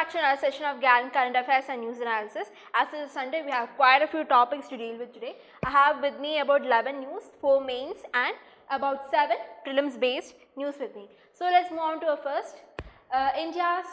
back to another session of Gallant Current Affairs and News Analysis. As it is Sunday, we have quite a few topics to deal with today. I have with me about 11 news, 4 mains and about 7 prelims based news with me. So let's move on to our first, India's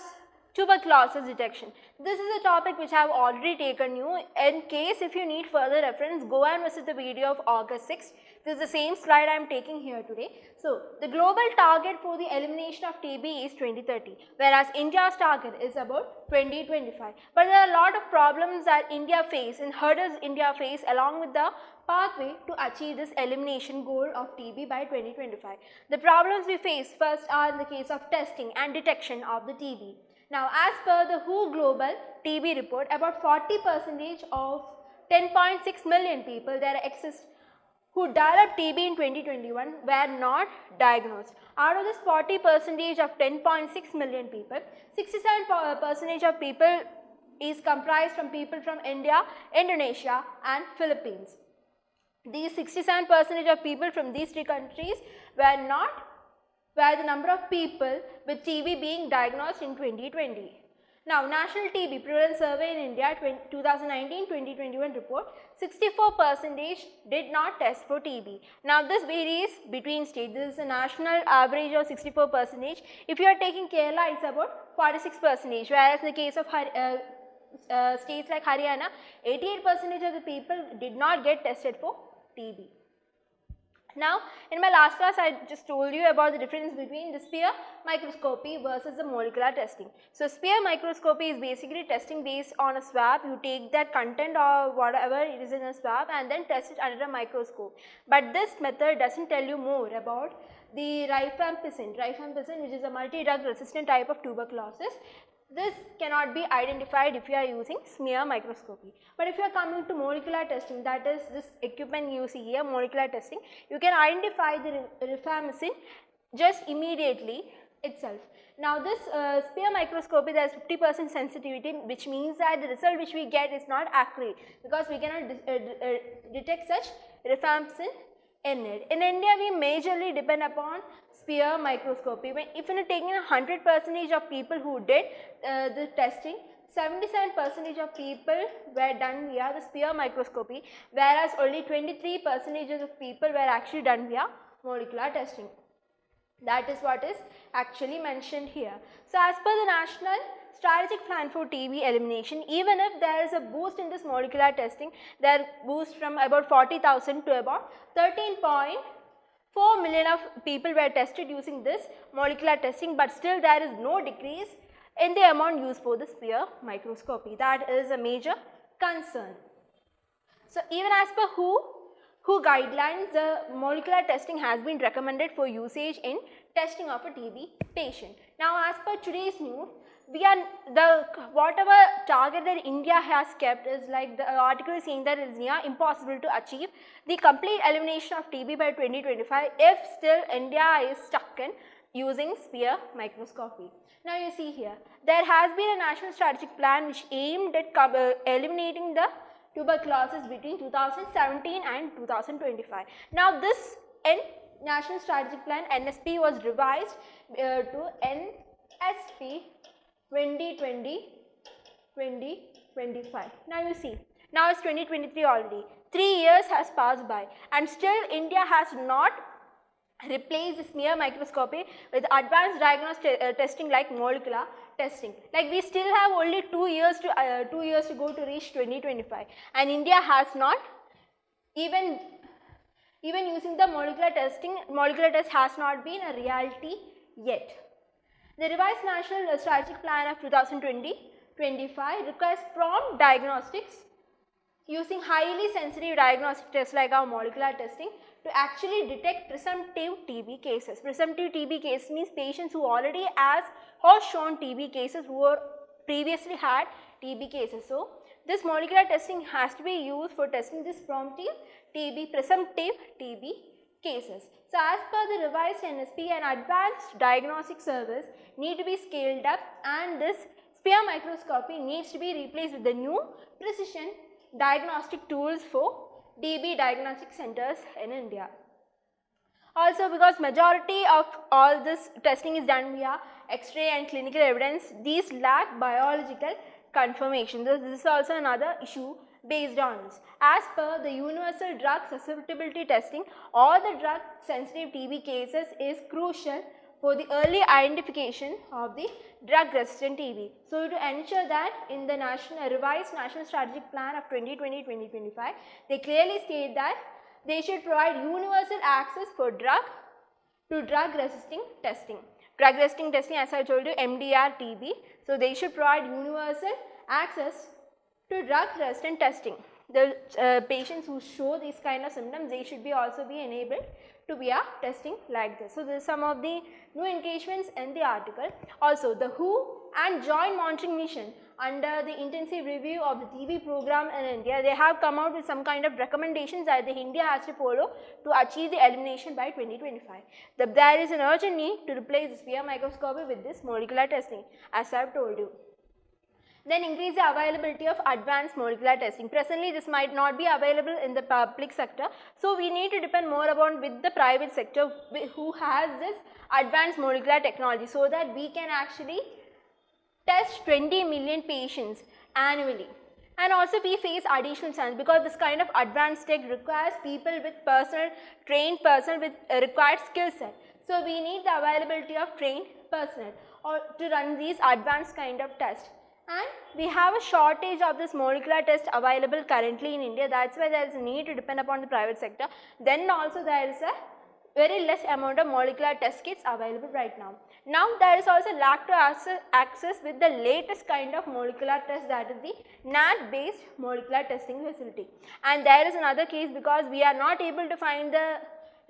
tuberculosis detection. This is a topic which I have already taken you. In case if you need further reference, go and visit the video of August 6th. This is the same slide I am taking here today. So, the global target for the elimination of TB is 2030, whereas India's target is about 2025. But there are a lot of problems that India face and hurdles India face along with the pathway to achieve this elimination goal of TB by 2025. The problems we face first are in the case of testing and detection of the TB. Now, as per the WHO Global TB report, about 40% of 10.6 million people there exist who developed TB in 2021 were not diagnosed. Out of this 40% of 10.6 million people, 67% of people is comprised from people from India, Indonesia and Philippines. These 67% of people from these three countries were the number of people with TB being diagnosed in 2020. Now, National TB Prevalence Survey in India 2019-2021 report, 64% did not test for TB. Now, this varies between states. This is a national average of 64%. If you are taking Kerala, it's about 46%, whereas in the case of states like Haryana, 88% of the people did not get tested for TB. Now, in my last class, I just told you about the difference between the sphere microscopy versus the molecular testing. So, sphere microscopy is basically testing based on a swab. You take that content or whatever it is in a swab and then test it under a microscope. But this method does not tell you more about the rifampicin, which is a multi-drug resistant type of tuberculosis. This cannot be identified if you are using smear microscopy. But if you are coming to molecular testing, that is this equipment you see here, molecular testing, you can identify the rifampicin just immediately itself. Now, this sphere microscopy, there is 50% sensitivity, which means that the result which we get is not accurate because we cannot detect such rifampicin in it. In India, we majorly depend upon sphere microscopy. If you are taking 100% of people who did the testing, 77% of people were done via the sphere microscopy, whereas only 23% of people were actually done via molecular testing. That is what is actually mentioned here. So, as per the National Strategic Plan for TB Elimination, even if there is a boost in this molecular testing, there boost from about 40,000 to about 13.4 million of people were tested using this molecular testing, but still there is no decrease in the amount used for the sphere microscopy. That is a major concern. So, even as per WHO guidelines, the molecular testing has been recommended for usage in testing of a TB patient. Now, as per today's news, whatever target that India has kept is like the article is saying that it is near impossible to achieve the complete elimination of TB by 2025 if still India is stuck in using sphere microscopy. Now, you see here, there has been a national strategic plan which aimed at eliminating the tuberculosis between 2017 and 2025. Now, this National Strategic Plan NSP was revised to NSP 2020-2025. Now, you see, now it's 2023 already. 3 years has passed by and still India has not replaced the smear microscopy with advanced diagnostic testing like molecular testing. Like we still have only 2 years to go to reach 2025, and India has not even using the molecular test has not been a reality yet. The revised National Strategic Plan of 2020-25 requires prompt diagnostics using highly sensitive diagnostic tests like our molecular testing to actually detect presumptive TB cases. Presumptive TB case means patients who already has shown TB cases, who were previously had TB cases. So, this molecular testing has to be used for testing this presumptive TB cases. So, as per the revised NSP, an advanced diagnostic service need to be scaled up, and this sphere microscopy needs to be replaced with the new precision diagnostic tools for TB diagnostic centers in India. Also, because majority of all this testing is done via X-ray and clinical evidence, these lack biological confirmation. This is also another issue based on this. As per the universal drug susceptibility testing, all the drug sensitive TB cases is crucial for the early identification of the drug resistant TB. So, to ensure that in the revised National Strategic Plan of 2020-2025, they clearly state that they should provide universal access for drug resisting testing. Drug resisting testing, as I told you, MDR TB. So, they should provide universal access to drug resistant testing. The patients who show these kind of symptoms, they should also be enabled to be a testing like this. So, this is some of the new engagements in the article. Also, the WHO and Joint Monitoring Mission under the intensive review of the TB program in India, they have come out with some kind of recommendations that the India has to follow to achieve the elimination by 2025. There is an urgent need to replace the sphere microscopy with this molecular testing, as I have told you. Then increase the availability of advanced molecular testing. Presently, this might not be available in the public sector. So, we need to depend more upon with the private sector who has this advanced molecular technology, so that we can actually test 20 million patients annually. And also we face additional challenge because this kind of advanced tech requires people with trained personnel with required skill set. So, we need the availability of trained personnel or to run these advanced kind of tests. And we have a shortage of this molecular test available currently in India. That is why there is a need to depend upon the private sector. Then also there is a very less amount of molecular test kits available right now. Now there is also lack to access with the latest kind of molecular test, that is the NAT based molecular testing facility. And there is another case because we are not able to find the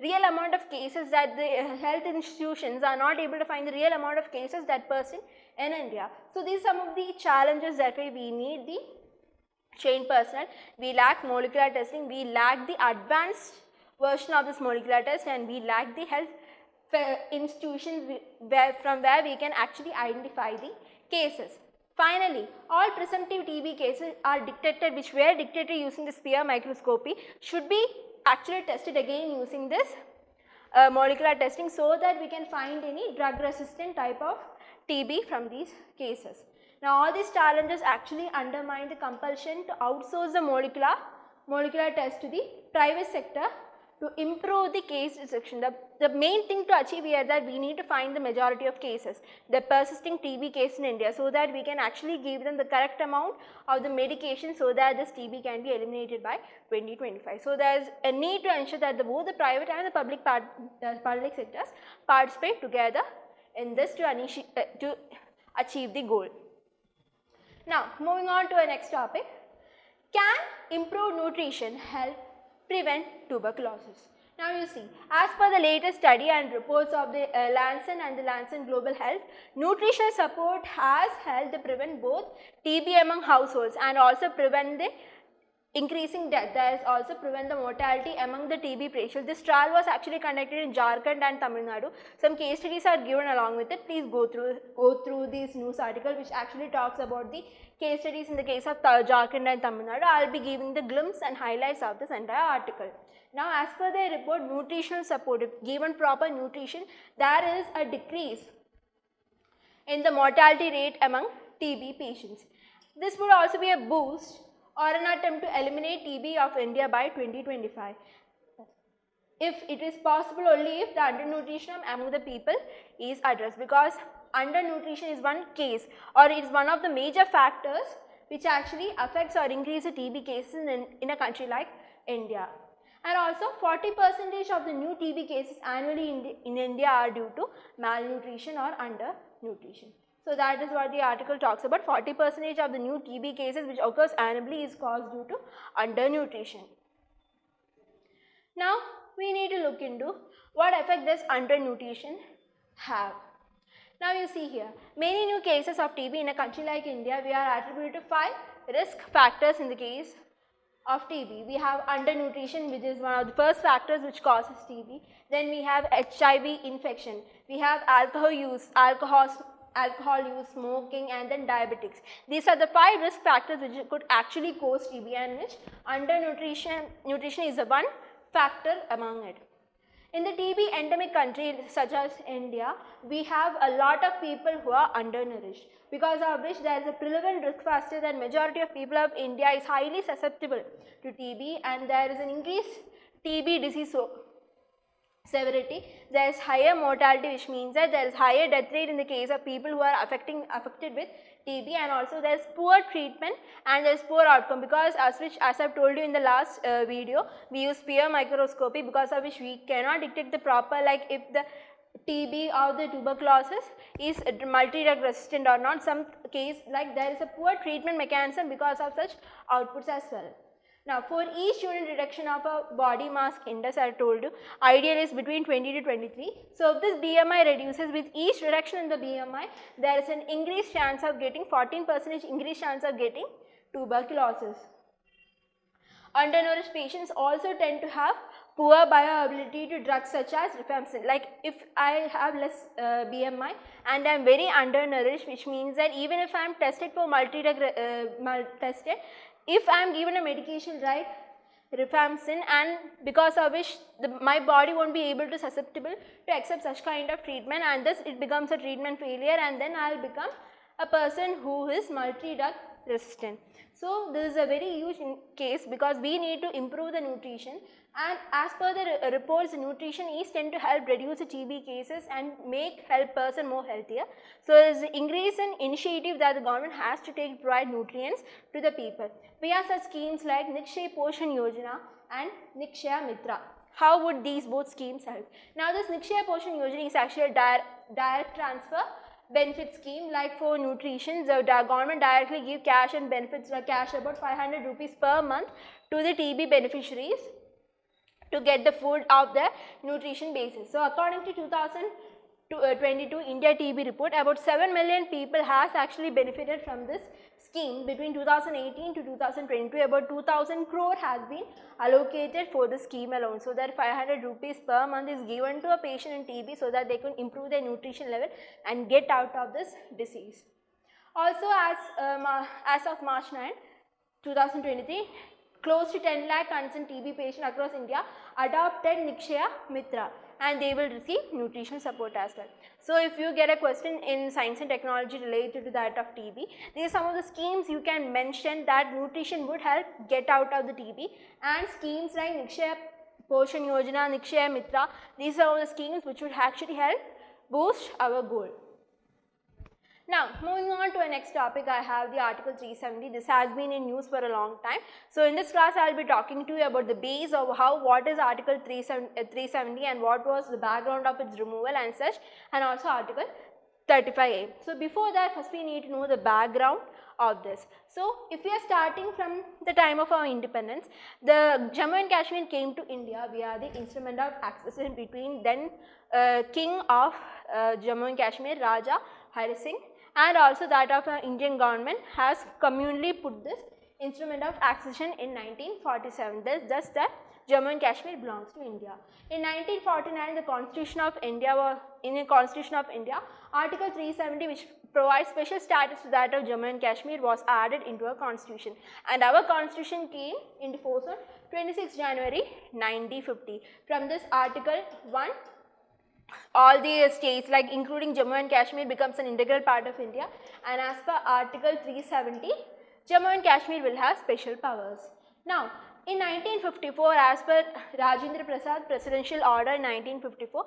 real amount of cases, that the health institutions are not able to find the real amount of cases that person in India. So, these are some of the challenges that way we need the trained personnel, we lack molecular testing, we lack the advanced version of this molecular test, and we lack the health institutions from where we can actually identify the cases. Finally, all presumptive TB cases are detected which were detected using the sphere microscopy should be actually tested again using this molecular testing, so that we can find any drug resistant type of TB from these cases. Now, all these challenges actually undermine the compulsion to outsource the molecular test to the private sector to improve the case detection. The main thing to achieve here that we need to find the majority of cases, the persisting TB case in India, so that we can actually give them the correct amount of the medication so that this TB can be eliminated by 2025. So, there is a need to ensure that both the private and the public sectors participate together in this to achieve the goal. Now, moving on to our next topic, can improved nutrition help prevent tuberculosis? Now, you see, as per the latest study and reports of the Lancet and the Lancet Global Health, nutritional support has helped to prevent both TB among households and also prevent the increasing death. There is also prevent the mortality among the TB patients. This trial was actually conducted in Jharkhand and Tamil Nadu. Some case studies are given along with it. Please go through this news article which actually talks about the case studies in the case of Jharkhand and Tamil Nadu. I will be giving the glimpse and highlights of this entire article. Now, as per their report, nutritional support, if given proper nutrition, there is a decrease in the mortality rate among TB patients. This would also be a boost or an attempt to eliminate TB of India by 2025. If it is possible only if the undernutrition among the people is addressed, because undernutrition is one case or it is one of the major factors which actually affects or increases the TB cases in a country like India. And also 40% of the new TB cases annually in India are due to malnutrition or undernutrition. So, that is what the article talks about. 40% of the new TB cases which occurs annually is caused due to undernutrition. Now, we need to look into what effect does undernutrition have. Now, you see here, many new cases of TB in a country like India, we are attributed to 5 risk factors in the case of TB. We have undernutrition, which is one of the first factors which causes TB. Then we have HIV infection. We have alcohol use, smoking, and then diabetics. These are the 5 risk factors which could actually cause TB, and which undernutrition is the one factor among it. In the TB endemic countries such as India, we have a lot of people who are undernourished, because of which there is a prevalent risk factor that majority of people of India is highly susceptible to TB, and there is an increased TB disease severity. There is higher mortality, which means that there is higher death rate in the case of people who are affected with TB, and also there is poor treatment and there is poor outcome, because as I have told you in the last video, we use spear microscopy, because of which we cannot detect the proper, like if the TB or the tuberculosis is multi-drug resistant or not. Some case like there is a poor treatment mechanism because of such outputs as well. Now, for each unit reduction of a body mass index, I told you, ideal is between 20 to 23. So, if this BMI reduces, with each reduction in the BMI, there is an increased chance of getting 14% increased chance of getting tuberculosis. Undernourished patients also tend to have poor bioavailability to drugs such as rifampicin. Like if I have less BMI and I am very undernourished, which means that even if I am tested for multi-drug if I am given a medication like rifampicin, and because of which my body won't be able to susceptible to accept such kind of treatment, and thus it becomes a treatment failure, and then I will become a person who is multi-drug resistant. So, this is a very huge case, because we need to improve the nutrition, and as per the reports, nutrition is tend to help reduce the TB cases and help person more healthier. So, there is an increase in initiative that the government has to take to provide nutrients to the people. We have such schemes like Nikshay Poshan Yojana and Nikshaya Mitra. How would these both schemes help? Now, this Nikshaya Poshan Yojana is actually a direct transfer benefit scheme. Like for nutrition, the government directly give cash and benefits, like cash about 500 rupees per month to the TB beneficiaries to get the food of the nutrition basis. So, according to 2022 India TB report, about 7 million people has actually benefited from this scheme. Between 2018 to 2022, about 2000 crore has been allocated for the scheme alone. So, that 500 rupees per month is given to a patient in TB, so that they can improve their nutrition level and get out of this disease. Also, as of March 9, 2023, close to 10 lakh concerned TB patients across India adopted Nikshaya Mitra, and they will receive nutritional support as well. So, if you get a question in science and technology related to that of TB, these are some of the schemes you can mention that nutrition would help get out of the TB, and schemes like Nikshaya Poshan Yojana, Nikshaya Mitra, these are all the schemes which would actually help boost our goal. Now, moving on to our next topic, I have the Article 370. This has been in news for a long time. So, in this class, I will be talking to you about the base of what is Article 370 and what was the background of its removal and such, and also Article 35A. So, before that, first we need to know the background of this. So, if we are starting from the time of our independence, the Jammu and Kashmir came to India via the instrument of accession between then King of Jammu and Kashmir, Raja Hari Singh, and also that of Indian government has communally put this instrument of accession in 1947. Thus that Jammu and Kashmir belongs to India. In 1949, the Constitution of India Article 370, which provides special status to that of Jammu and Kashmir, was added into our constitution, and our constitution came into force on 26 January 1950. From this Article 1, all the states, like including Jammu and Kashmir, becomes an integral part of India, and as per Article 370, Jammu and Kashmir will have special powers. Now, in 1954, as per Rajendra Prasad Presidential Order in 1954,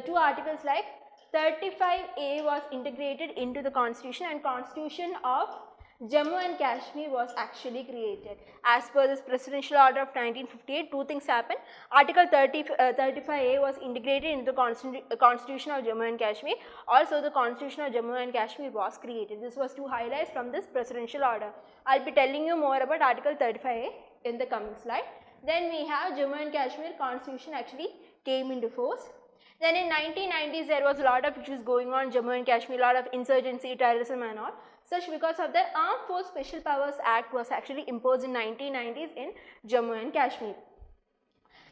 two articles like 35A was integrated into the constitution, and Constitution of Jammu and Kashmir was actually created. As per this Presidential Order of 1958, two things happened. Article 35A was integrated into the Constitution of Jammu and Kashmir. Also, the Constitution of Jammu and Kashmir was created. This was two highlights from this Presidential Order. I will be telling you more about Article 35A in the coming slide. Then we have Jammu and Kashmir Constitution actually came into force. Then in 1990s, there was a lot of issues going on Jammu and Kashmir, a lot of insurgency, terrorism and all. Such because of the Armed Force Special Powers Act was actually imposed in 1990s in Jammu and Kashmir.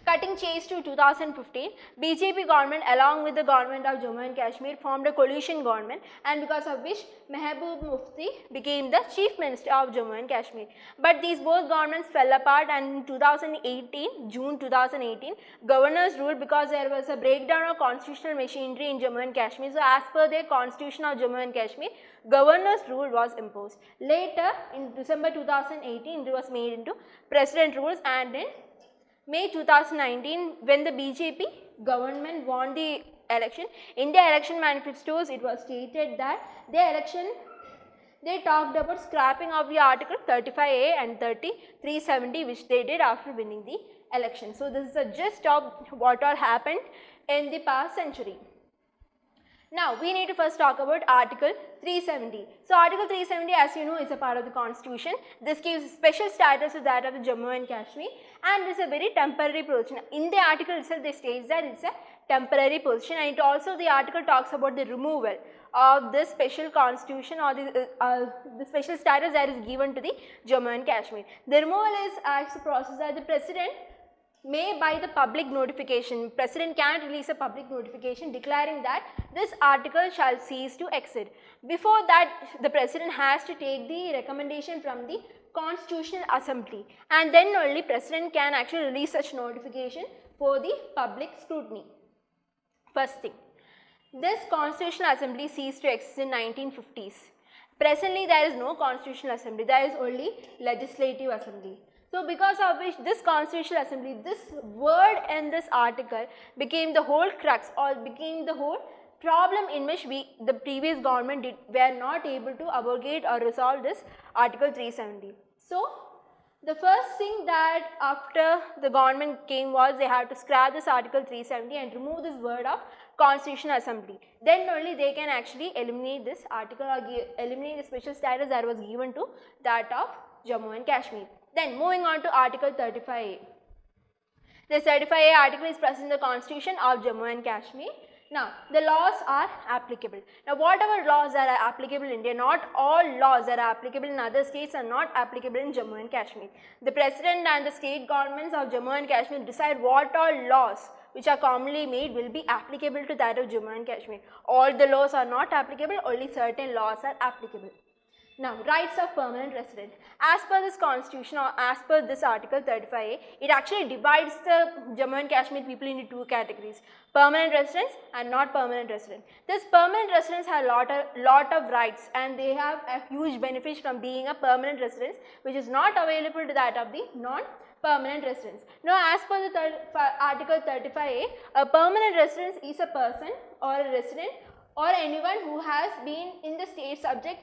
Cutting chase to 2015, BJP government along with the government of Jammu and Kashmir formed a coalition government, and because of which Mehboob Mufti became the chief minister of Jammu and Kashmir. But these both governments fell apart, and in 2018, June 2018, governors ruled because there was a breakdown of constitutional machinery in Jammu and Kashmir. So as per their constitution of Jammu and Kashmir, governor's rule was imposed. Later in December 2018, it was made into president rules, and in May 2019, when the BJP government won the election, in their election manifestos, it was stated that they talked about scrapping of the Article 35A and 370, which they did after winning the election. So this is the gist of what all happened in the past century. Now, we need to first talk about Article 370. So, Article 370, as you know, is a part of the Constitution. This gives special status to that of the Jammu and Kashmir, and it is a very temporary position. In the article itself, they state that it is a temporary position, and it also, the article talks about the removal of this special constitution or the special status that is given to the Jammu and Kashmir. The removal is as a process that the President may by the public notification, President can release a public notification declaring that this article shall cease to exist. Before that, the President has to take the recommendation from the Constitutional Assembly, and then only President can actually release such notification for the public scrutiny. First thing, this Constitutional Assembly ceased to exist in 1950s. Presently, there is no Constitutional Assembly, there is only Legislative Assembly. So, because of which this Constitutional Assembly, this word in this article became the whole crux or became the whole problem in which the previous government were not able to abrogate or resolve this Article 370. So, the first thing that after the government came was they had to scrap this Article 370 and remove this word of Constitutional Assembly. Then only they can actually eliminate this article or eliminate the special status that was given to that of Jammu and Kashmir. Then moving on to Article 35A. The 35A article is present in the Constitution of Jammu and Kashmir. Now, the laws are applicable. Now, whatever laws that are applicable in India, not all laws that are applicable in other states are not applicable in Jammu and Kashmir. The President and the state governments of Jammu and Kashmir decide what all laws which are commonly made will be applicable to that of Jammu and Kashmir. All the laws are not applicable, only certain laws are applicable. Now, rights of permanent resident. As per this constitution or as per this article 35A, it actually divides the Jammu and Kashmir people into two categories, permanent residents and not permanent residents. This permanent residents have lot of rights, and they have a huge benefit from being a permanent resident, which is not available to that of the non-permanent residents. Now, as per the article 35A, a permanent resident is a person or a resident or anyone who has been in the state subject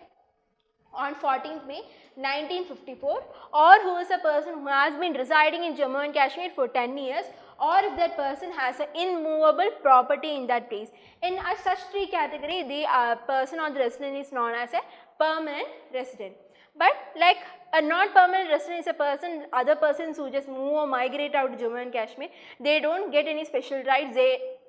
on 14th May 1954, or who is a person who has been residing in Jammu and Kashmir for 10 years, or if that person has an immovable property in that place. In such three categories, the person or the resident is known as a permanent resident. But like a non-permanent resident is a person, other persons who just move or migrate out to Jammu and Kashmir, they don't get any special rights.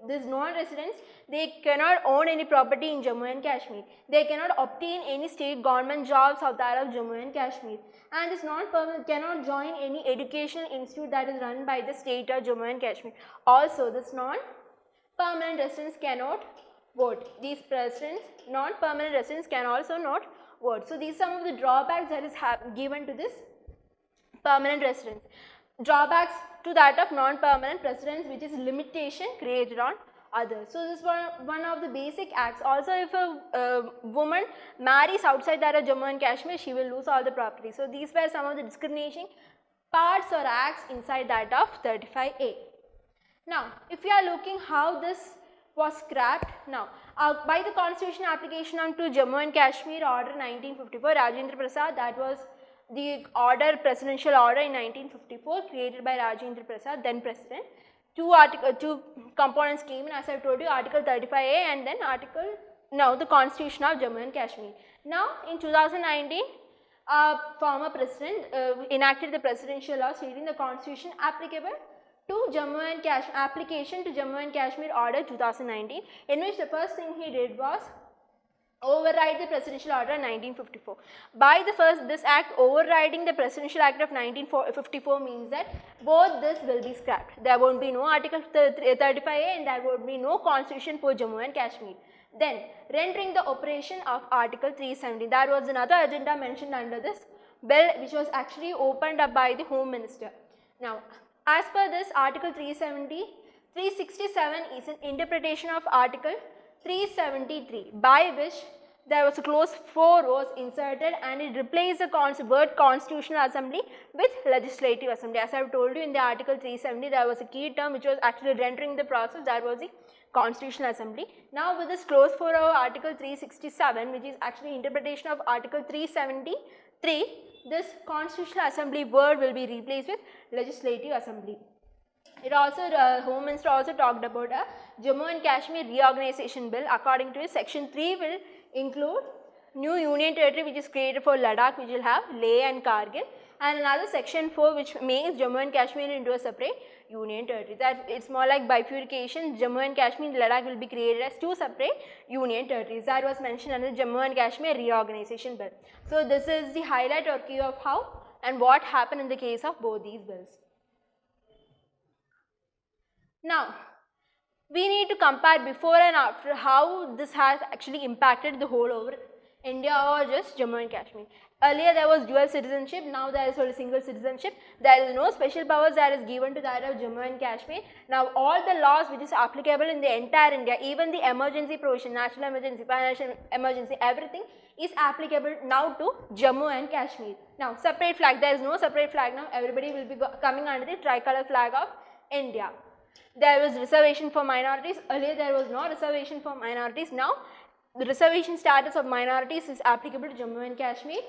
These non-residents, they cannot own any property in Jammu and Kashmir. They cannot obtain any state government jobs of that of Jammu and Kashmir. And this non-permanent cannot join any educational institute that is run by the state of Jammu and Kashmir. Also, this non-permanent residents cannot vote. These non-permanent residents can also not vote. So, these are some of the drawbacks that is given to this permanent residents. Drawbacks to that of non-permanent residents, which is limitation created on others. So, this is one of the basic acts. Also, if a woman marries outside that of Jammu and Kashmir, she will lose all the property. So, these were some of the discriminating parts or acts inside that of 35A. Now, if you are looking how this was scrapped, now by the constitutional application to Jammu and Kashmir Order 1954, Rajendra Prasad, that was the presidential order in 1954 created by Rajendra Prasad, then president. Two components came in, as I told you, Article 35A and then the Constitution of Jammu and Kashmir. Now, in 2019, former president enacted the presidential law stating the constitution applicable to Jammu and Kashmir, application to Jammu and Kashmir Order 2019, in which the first thing he did was override the Presidential Order of 1954. By this act overriding the Presidential Act of 1954 means that both this will be scrapped. There won't be no Article 35A and there won't be no constitution for Jammu and Kashmir. Then rendering the operation of Article 370. That was another agenda mentioned under this bill, which was actually opened up by the Home Minister. Now, as per this Article 367 is an interpretation of Article 373, by which there was a clause 4 was inserted and it replaced the word Constitutional Assembly with Legislative Assembly. As I have told you, in the Article 370 there was a key term which was actually rendering the process, that was the Constitutional Assembly. Now with this clause 4 of Article 367, which is actually interpretation of Article 373, this Constitutional Assembly word will be replaced with Legislative Assembly. It also, Home Minister also talked about a Jammu and Kashmir reorganization bill. According to it, Section 3 will include new union territory which is created for Ladakh, which will have Leh and Kargil, and another Section 4 which makes Jammu and Kashmir into a separate union territory. That it's more like bifurcation. Jammu and Kashmir and Ladakh will be created as two separate union territories. That was mentioned under the Jammu and Kashmir reorganization bill. So this is the highlight or key of how and what happened in the case of both these bills. Now, we need to compare before and after how this has actually impacted the whole over India or just Jammu and Kashmir. Earlier there was dual citizenship, now there is only single citizenship. There is no special powers that is given to that of Jammu and Kashmir. Now all the laws which is applicable in the entire India, even the emergency provision, national emergency, financial emergency, everything is applicable now to Jammu and Kashmir. Now separate flag, there is no separate flag now, everybody will be coming under the tricolor flag of India. There was reservation for minorities. Earlier there was no reservation for minorities. Now the reservation status of minorities is applicable to Jammu and Kashmir.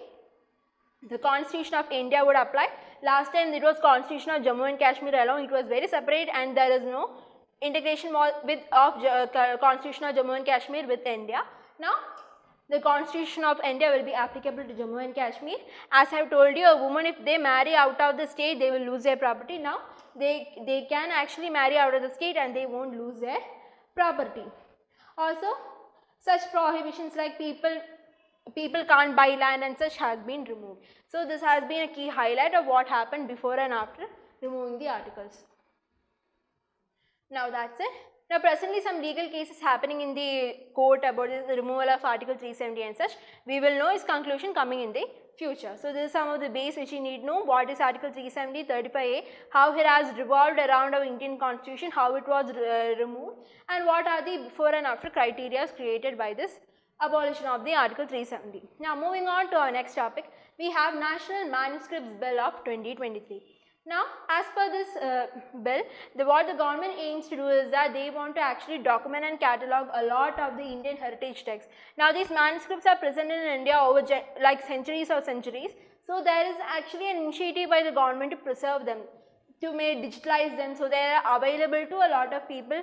The Constitution of India would apply. Last time it was Constitution of Jammu and Kashmir alone. It was very separate and there is no integration with Constitution of Jammu and Kashmir with India. Now the Constitution of India will be applicable to Jammu and Kashmir. As I have told you, a woman, if they marry out of the state, they will lose their property. Now they can actually marry out of the state and they won't lose their property. Also, such prohibitions like people can't buy land and such has been removed. So this has been a key highlight of what happened before and after removing the articles. Now that's it. Now presently some legal cases happening in the court about the removal of Article 370 and such. We will know its conclusion coming in the future. So this is some of the base which you need to know. What is Article 370, 35A, how it has revolved around our Indian Constitution, how it was removed, and what are the before and after criteria created by this abolition of the Article 370. Now moving on to our next topic, we have National Manuscripts Bill of 2023. Now as per this bill, what the government aims to do is that they want to actually document and catalogue a lot of the Indian heritage texts. Now these manuscripts are present in India over like centuries or centuries. So there is actually an initiative by the government to preserve them, to digitalize them, so they are available to a lot of people.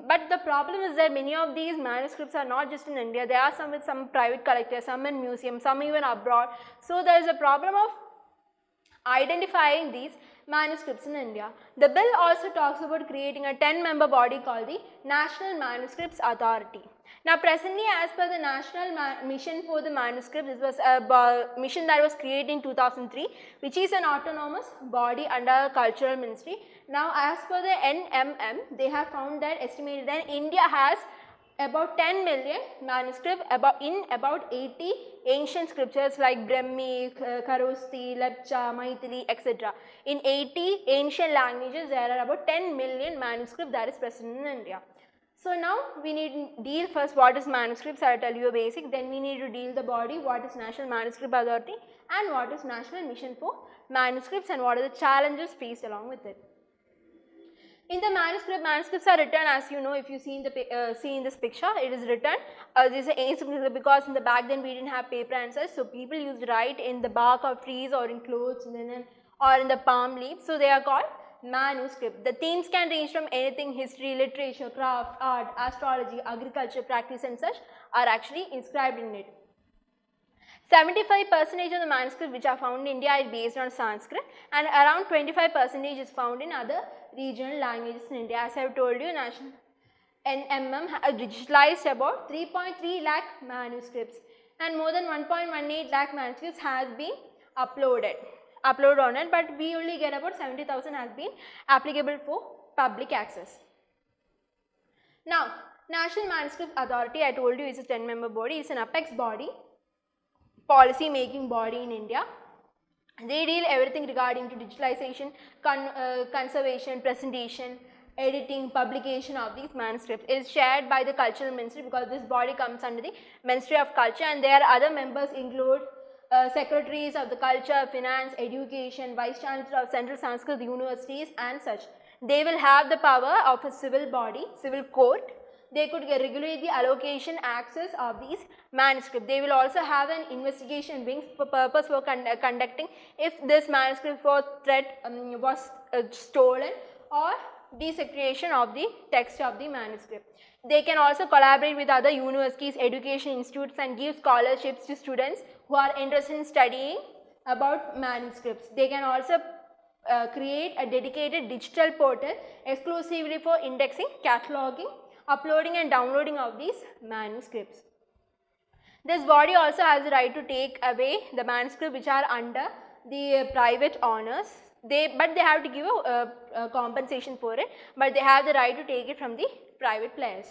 But the problem is that many of these manuscripts are not just in India. There are some with some private collectors, some in museums, some even abroad. So there is a problem of identifying these manuscripts in India. The bill also talks about creating a 10-member body called the National Manuscripts Authority. Now presently, as per the National Mission for the Manuscripts, this was a mission that was created in 2003, which is an autonomous body under Cultural Ministry. Now as per the NMM, they have found that estimated that India has about 10 million manuscripts in about 80 ancient scriptures like Brahmi, Kharosti, Lepcha, Maithili, etc. In 80 ancient languages, there are about 10 million manuscripts that is present in India. So now we need to deal first what is manuscripts. I will tell you a basic. Then we need to deal the body, what is National Manuscript Authority and what is National Mission for Manuscripts and what are the challenges faced along with it. In the manuscripts are written, as you know, if you see in this picture, it is written. This is ancient because in the back then we didn't have paper and such, so people used to write in the bark of trees or in clothes or in the palm leaves. So they are called manuscript. The themes can range from anything: history, literature, craft, art, astrology, agriculture, practice and such are actually inscribed in it. 75% of the manuscripts which are found in India is based on Sanskrit and around 25% is found in other regional languages in India. As I have told you, NMM have digitalized about 3.3 lakh manuscripts, and more than 1.18 lakh manuscripts has been uploaded on it, but we only get about 70,000 has been applicable for public access. Now, National Manuscript Authority, I told you, is a 10-member body. It's an apex body, policy making body in India. They deal everything regarding to digitalization, conservation, presentation, editing, publication of these manuscripts. It is shared by the Cultural Ministry, because this body comes under the Ministry of Culture, and their other members include secretaries of the culture, finance, education, vice chancellor of central Sanskrit universities and such. They will have the power of a civil body, civil court. They could regulate the allocation access of these manuscripts. They will also have an investigation wing for purpose for conducting if this manuscript was stolen or desecration of the text of the manuscript. They can also collaborate with other universities, education institutes, and give scholarships to students who are interested in studying about manuscripts. They can also create a dedicated digital portal exclusively for indexing, cataloging, uploading and downloading of these manuscripts. This body also has the right to take away the manuscripts which are under the private owners. But they have to give a compensation for it, but they have the right to take it from the private players.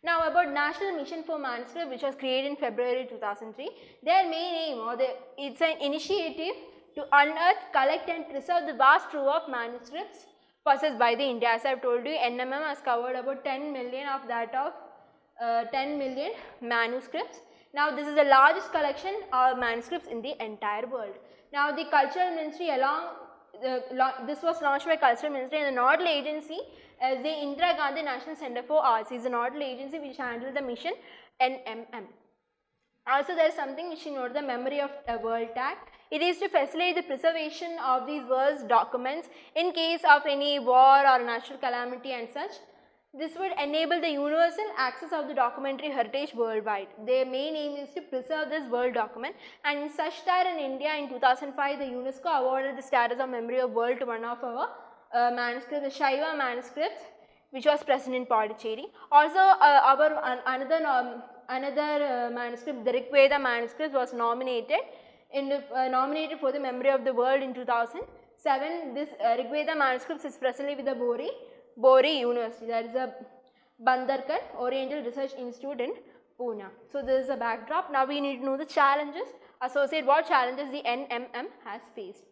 Now, about National Mission for Manuscript, which was created in February 2003, their main aim, it's an initiative to unearth, collect and preserve the vast trove of manuscripts possessed by the India. As I have told you, NMM has covered about 10 million of that of 10 million manuscripts. Now, this is the largest collection of manuscripts in the entire world. Now, the Cultural Ministry this was launched by Cultural Ministry, and the nodal agency is the Indira Gandhi National Center for Arts. Is the nodal agency which handles the mission NMM. Also, there is something which you note, the Memory of a World Act. It is to facilitate the preservation of these world's documents in case of any war or natural calamity and such. This would enable the universal access of the documentary heritage worldwide. Their main aim is to preserve this world document, and in such that in India in 2005, the UNESCO awarded the status of Memory of World to one of our manuscripts, the Shaiva manuscripts, which was present in Pondicherry. Also, another manuscript, the Rigveda manuscript, was nominated for the Memory of the World in 2007. This Rigveda manuscript is presently with the Bori University, that is a Bandarkar Oriental Research Institute in Pune. So, this is a backdrop. Now, we need to know the challenges, associate what challenges the NMM has faced.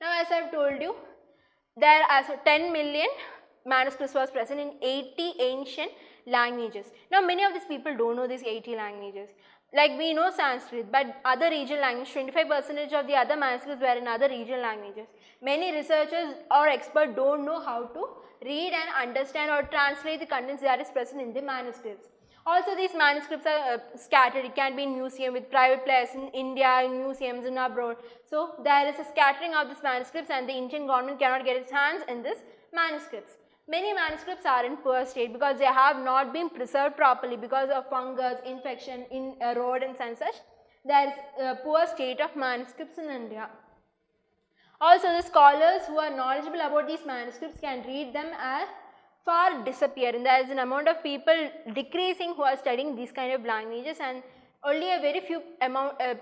Now, as I have told you, there as 10 million manuscripts was present in 80 ancient languages. Now, many of these people don't know these 80 languages. Like we know Sanskrit, but other regional languages, 25% of the other manuscripts were in other regional languages. Many researchers or experts don't know how to read and understand or translate the contents that is present in the manuscripts. Also, these manuscripts are scattered. It can be in museum with private players in India, in museums and abroad. So, there is a scattering of these manuscripts, and the Indian government cannot get its hands in these manuscripts. Many manuscripts are in poor state because they have not been preserved properly because of fungus, infection, rodents and such. There is a poor state of manuscripts in India. Also, the scholars who are knowledgeable about these manuscripts can read them as far disappearing. There is an amount of people decreasing who are studying these kind of languages, and only a very few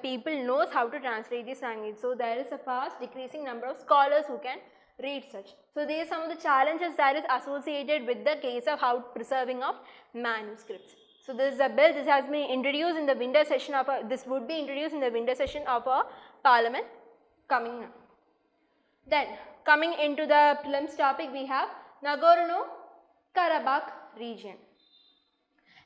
people knows how to translate this language. So, there is a fast decreasing number of scholars who can read such. So, these are some of the challenges that is associated with the case of how preserving of manuscripts. So, this is a bill. This has been introduced in the winter session of this would be introduced in the winter session of our parliament coming now. Then, coming into the prelims topic, we have Nagorno-Karabakh region.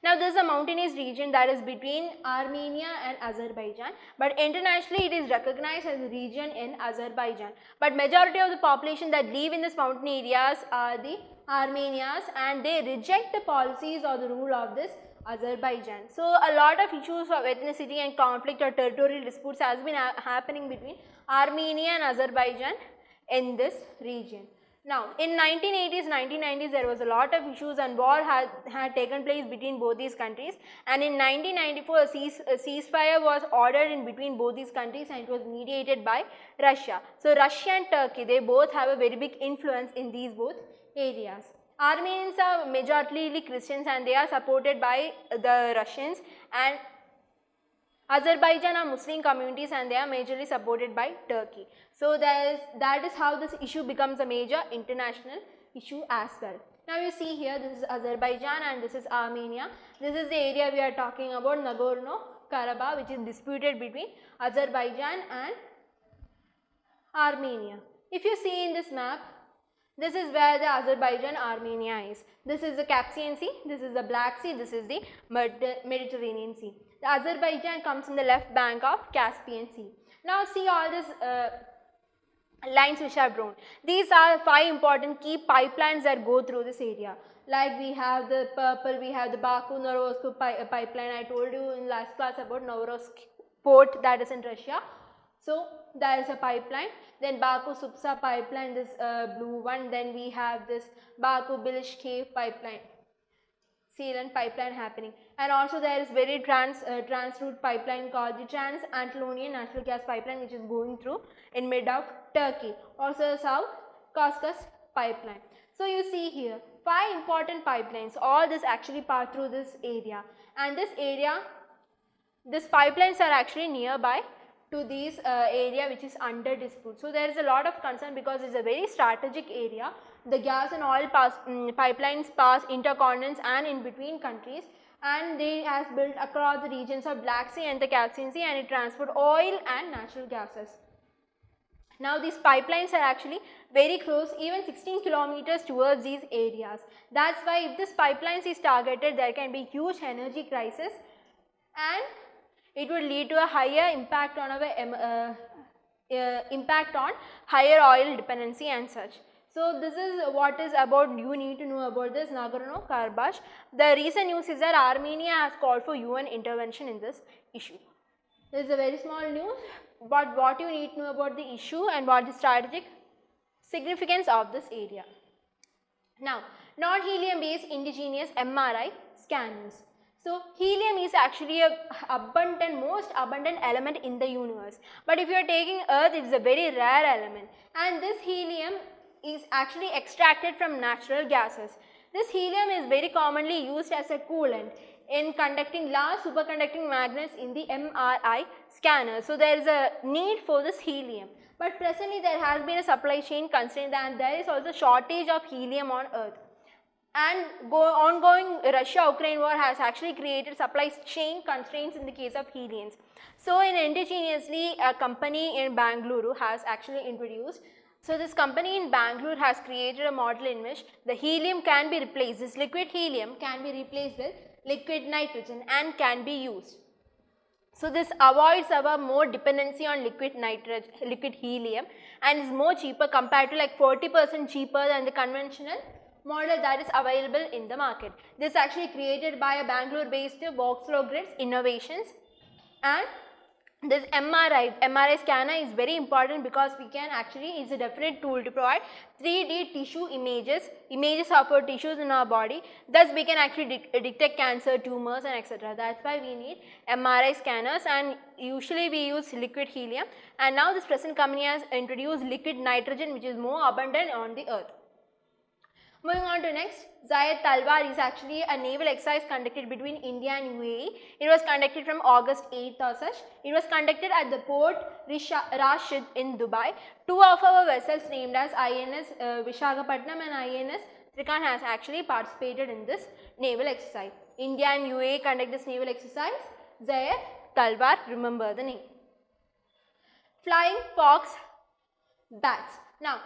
Now, this is a mountainous region that is between Armenia and Azerbaijan, but internationally it is recognized as a region in Azerbaijan. But majority of the population that live in this mountain areas are the Armenians, and they reject the policies or the rule of this Azerbaijan. So, a lot of issues of ethnicity and conflict or territorial disputes has been happening between Armenia and Azerbaijan in this region. Now, in 1980s, 1990s, there was a lot of issues and war had taken place between both these countries, and in 1994, a ceasefire was ordered in between both these countries, and it was mediated by Russia. So, Russia and Turkey, they both have a very big influence in these both areas. Armenians are majorly Christians and they are supported by the Russians, and Azerbaijan are Muslim communities and they are majorly supported by Turkey. So that is how this issue becomes a major international issue as well. Now you see here, this is Azerbaijan and this is Armenia. This is the area we are talking about, Nagorno-Karabakh, which is disputed between Azerbaijan and Armenia. If you see in this map, this is where the Azerbaijan Armenia is. This is the Caspian Sea, this is the Black Sea, this is the Mediterranean Sea. The Azerbaijan comes in the left bank of Caspian Sea. Now see all these lines which are drawn. These are 5 important key pipelines that go through this area. Like we have the purple, we have the Baku-Novorossiysk pipeline. I told you in last class about Novorossiysk port that is in Russia. So there is a pipeline. Then Baku-Supsa pipeline, this blue one. Then we have this Baku-Bilish cave pipeline, sealant pipeline happening. And also there is very trans-route pipeline called the Trans-Anatolian Natural Gas Pipeline, which is going through in mid of Turkey. Also the South Caucasus pipeline. So you see here 5 important pipelines. All this actually pass through this area, and this area, these pipelines are actually nearby to this area which is under dispute. So there is a lot of concern because it is a very strategic area. The gas and oil pipelines pass intercontinents and in between countries, and they has built across the regions of Black Sea and the Caspian Sea, and it transport oil and natural gases. Now these pipelines are actually very close, even 16 kilometers towards these areas. That's why if this pipelines is targeted, there can be huge energy crisis, and it would lead to a higher impact on our higher oil dependency and such. So this is what is about you need to know about this Nagorno-Karabakh. The recent news is that Armenia has called for UN intervention in this issue. This is a very small news, but what you need to know about the issue and what the strategic significance of this area. Now, non-helium based indigenous MRI scanners. So helium is actually a most abundant element in the universe. But if you are taking Earth, it is a very rare element, and this helium is actually extracted from natural gases. This helium is very commonly used as a coolant in conducting large superconducting magnets in the MRI scanner. So there is a need for this helium. But presently there has been a supply chain constraint, and there is also shortage of helium on Earth. And ongoing Russia-Ukraine war has actually created supply chain constraints in the case of heliums. So indigenously, a company in Bangalore has actually introduced. So this company in Bangalore has created a model in which the helium can be replaced. This liquid helium can be replaced with liquid nitrogen and can be used. So this avoids our more dependency on liquid helium, and is more cheaper compared to like 40% cheaper than the conventional model that is available in the market. This is actually created by a Bangalore based Voxlow Grids Innovations, and this MRI scanner is very important because we can actually, is a definite tool to provide 3D tissue images of our tissues in our body. Thus we can actually detect cancer, tumors and etc. That's why we need MRI scanners, and usually we use liquid helium, and now this present company has introduced liquid nitrogen, which is more abundant on the Earth. Moving on to next, Zayed Talwar is actually a naval exercise conducted between India and UAE. It was conducted from August 8th or such. It was conducted at the port Rashid in Dubai. 2 of our vessels named as INS Vishakhapatnam and INS Trikan has actually participated in this naval exercise. India and UAE conduct this naval exercise. Zayed Talwar, remember the name. Flying fox bats. Now,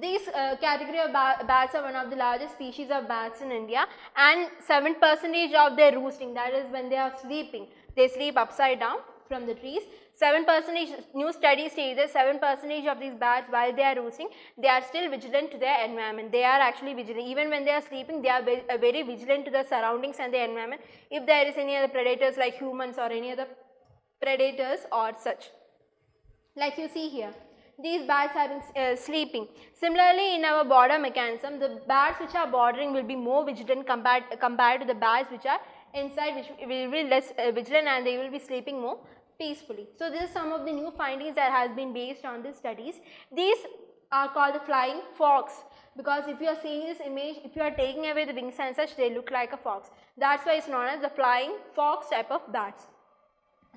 these category of bats are one of the largest species of bats in India, and 7% of their roosting, that is when they are sleeping, they sleep upside down from the trees. 7%, new study says that 7% of these bats, while they are roosting, they are still vigilant to their environment. They are actually vigilant. Even when they are sleeping, they are very vigilant to the surroundings and the environment. If there is any other predators like humans or any other predators or such. Like you see here, these bats have been sleeping. Similarly, in our border mechanism, the bats which are bordering will be more vigilant compared to the bats which are inside, which will be less vigilant, and they will be sleeping more peacefully. So this is some of the new findings that has been based on these studies. These are called the flying fox. because if you are seeing this image, if you are taking away the wings and such, they look like a fox. That's why it's known as the flying fox type of bats.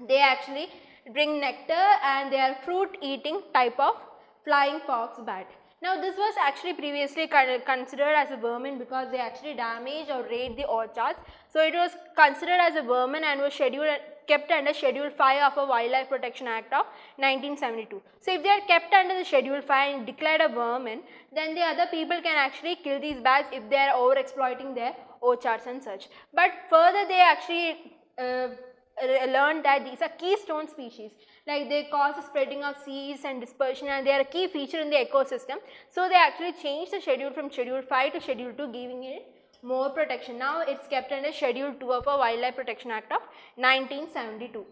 They actually drink nectar and they are fruit eating type of flying fox bat. Now this was actually previously considered as a vermin because they actually damage or raid the orchards. So it was considered as a vermin and was kept under Schedule 5 of a Wildlife Protection Act of 1972. So if they are kept under the Schedule 5 and declared a vermin, then the other people can actually kill these bats if they are over exploiting their orchards and such. But further they actually learned that these are keystone species, like they cause the spreading of seeds and dispersion, and they are a key feature in the ecosystem. So they actually changed the schedule from Schedule 5 to Schedule 2, giving it more protection. Now it's kept under Schedule 2 of a Wildlife Protection Act of 1972.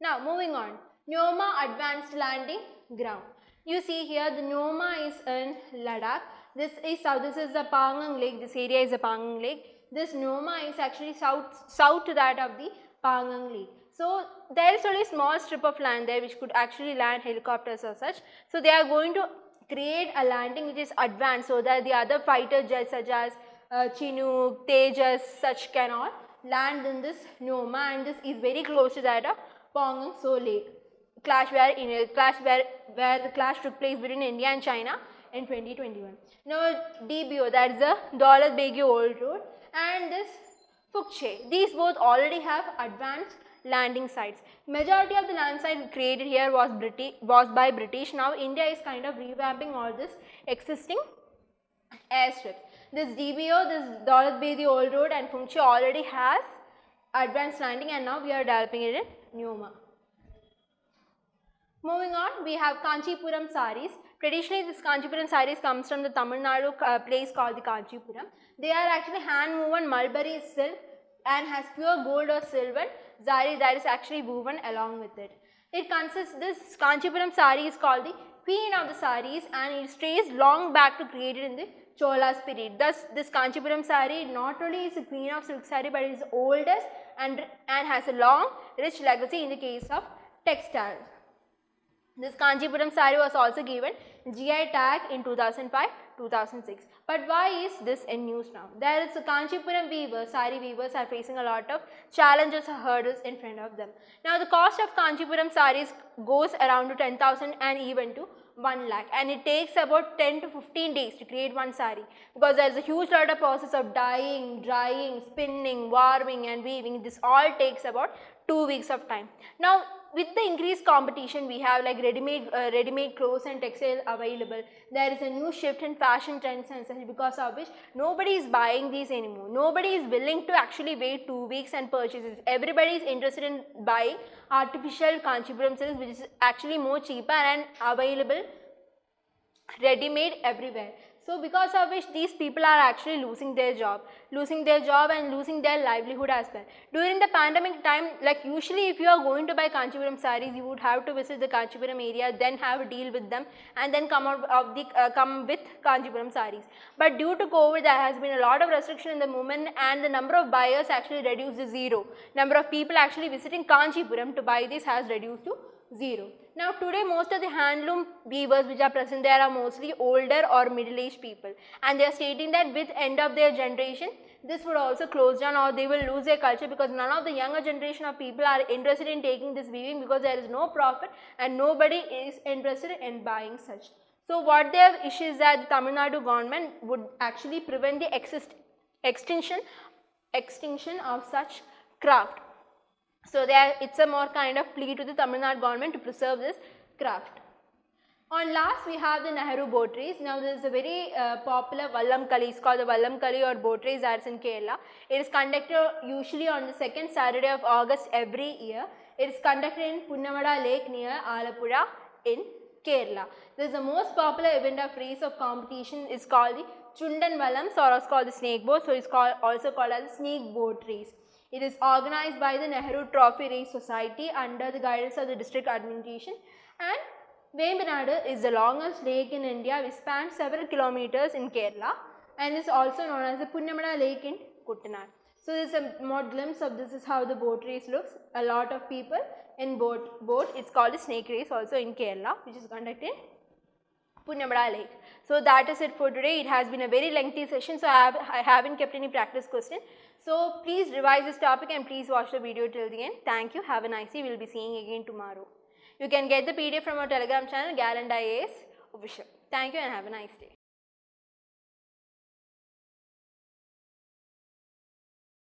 Now moving on, Numa Advanced Landing Ground. You see here the Numa is in Ladakh. This is the Pangang Lake. This area is the Pangang Lake. This Numa is actually south to that of the Pangang Lake. So there is only a small strip of land there which could actually land helicopters or such. So they are going to create a landing which is advanced so that the other fighter jets such as Chinook, Tejas, such cannot land in this Numa, and this is very close to that of Pangang So Lake clash where the clash took place between India and China in 2021. Now DBO, that is the Daulat Begi Old Road, and this Phukche, these both already have advanced landing sites. Majority of the land sites created here was by British. Now India is kind of revamping all this existing airstrips. This DBO, this Daulat Begi Old Road and Phukche already has advanced landing, and now we are developing it in Numa. Moving on, we have Kanchipuram Sarees. Traditionally, this Kanchipuram Sarees comes from the Tamil Nadu place called the Kanchipuram. They are actually hand-woven mulberry silk and has pure gold or silver zari that is actually woven along with it. This Kanchipuram Saree is called the Queen of the Sarees, and it stays long back to created in the Cholas period. Thus, this Kanchipuram Saree not only is the Queen of Silk Saree, but it is the oldest and has a long, rich legacy in the case of textiles. This Kanchipuram Saree was also given GI tag in 2005-2006. But why is this in news now? There is a Kanchipuram weavers, saree weavers are facing a lot of challenges or hurdles in front of them. Now the cost of Kanchipuram sarees goes around to 10,000 and even to 1 lakh, and it takes about 10 to 15 days to create one saree, because there is a huge lot of process of dyeing, drying, spinning, warming and weaving. This all takes about 2 weeks of time. Now with the increased competition, we have like ready-made clothes and textiles available. There is a new shift in fashion trends and such, because of which nobody is buying these anymore. Nobody is willing to actually wait 2 weeks and purchase it. Everybody is interested in buying artificial Kanchipuram silks, which is actually more cheaper and available ready-made everywhere. So because of which these people are actually losing their job and losing their livelihood as well. During the pandemic time, like usually if you are going to buy Kanchipuram sarees, you would have to visit the Kanchipuram area, then have a deal with them, and then come with Kanchipuram sarees. But due to COVID, there has been a lot of restriction in the movement, and the number of buyers actually reduced to 0. Number of people actually visiting Kanchipuram to buy this has reduced to 0. Now today most of the handloom weavers which are present there are mostly older or middle-aged people, and they are stating that with end of their generation this would also close down, or they will lose their culture, because none of the younger generation of people are interested in taking this weaving, because there is no profit and nobody is interested in buying such. So what their issue is that the Tamil Nadu government would actually prevent the extinction of such craft. So it's a more kind of plea to the Tamil Nadu government to preserve this craft. On last, we have the Nehru boat race. Now this is a very popular Vallam Kali. It's called the Vallam Kali or boat race, that's in Kerala. It is conducted usually on the second Saturday of August every year. It is conducted in Punnamada Lake near Alappuzha in Kerala. This is the most popular event of race of competition. It's called the Chundan Vallams, or also called the snake boat. So it's also called as the snake boat race. It is organized by the Nehru Trophy Race Society under the guidance of the district administration, and Vembanadu is the longest lake in India which spans several kilometers in Kerala, and is also known as the Punnamada Lake in Kuttanad. So this is a more glimpse of this is how the boat race looks. A lot of people in boat. It's called the snake race also in Kerala, which is conducted in Punyamada Lake. So that is it for today. It has been a very lengthy session, so I haven't kept any practice question. So please revise this topic and please watch the video till the end. Thank you. Have a nice day. We will be seeing again tomorrow. You can get the PDF from our Telegram channel, Gallant IAS Official. Thank you and have a nice day.